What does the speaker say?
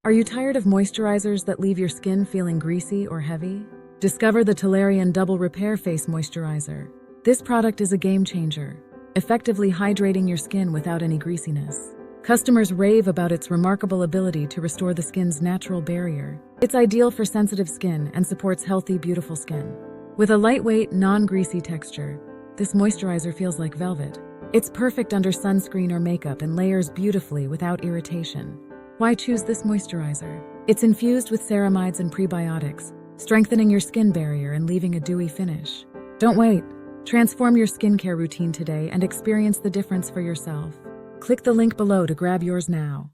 Are you tired of moisturizers that leave your skin feeling greasy or heavy? Discover the Toleriane Double Repair Face Moisturizer. This product is a game changer, effectively hydrating your skin without any greasiness. Customers rave about its remarkable ability to restore the skin's natural barrier. It's ideal for sensitive skin and supports healthy, beautiful skin. With a lightweight, non-greasy texture, this moisturizer feels like velvet. It's perfect under sunscreen or makeup and layers beautifully without irritation. Why choose this moisturizer? It's infused with ceramides and prebiotics, strengthening your skin barrier and leaving a dewy finish. Don't wait. Transform your skincare routine today and experience the difference for yourself. Click the link below to grab yours now.